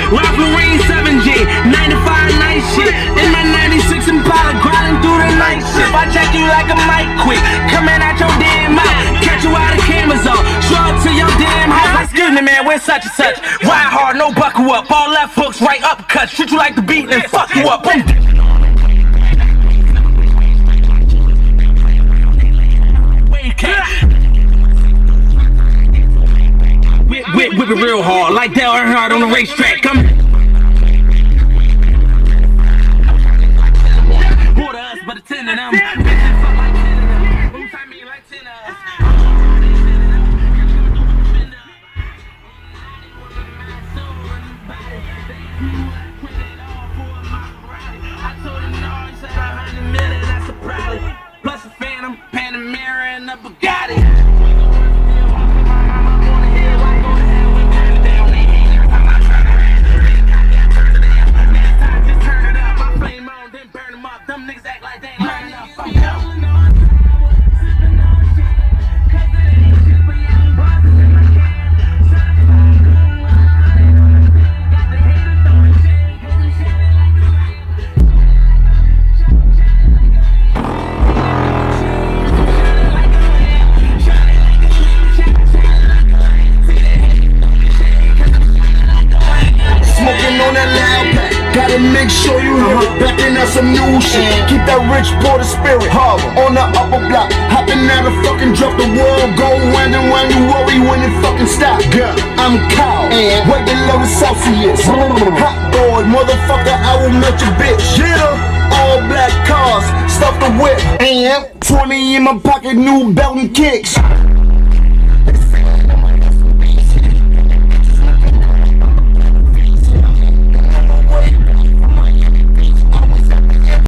Ralph Lauren 7G, 95 night shit. In my 96 Impala, grinding through the night shit. If I check you like a mic quick, coming at your damn mouth, catch you out of cameras on, shrug to your damn house. Like, excuse me, man, where's such and such? Ride hard, no buckle up, all left hooks, right uppercuts, treat you like the beat and fuck you up. Boom. Whip it real hard, like Dale Earnhardt on the racetrack. Come quarter us, but a 10 of them. Bitches fuck like 10 of them. Who's I mean like 10 of us? I told him no, he said 100 million, that's a probably. Plus a Phantom, Panamera, and a Bugatti. Them niggas act like they ain't learning enough. Fuck them. Smoking on that loud pack. Gotta make sure you hear it, backing up some new shit. Keep that rich border spirit, on the upper block. Hopping out a fucking drop, the world go round and round. You worry when it fucking stop. I'm Kyle, way below the Celsius. Hot boy, motherfucker, I will melt your bitch. All black cars, stuff the whip. 20 in my pocket, new belt and kicks.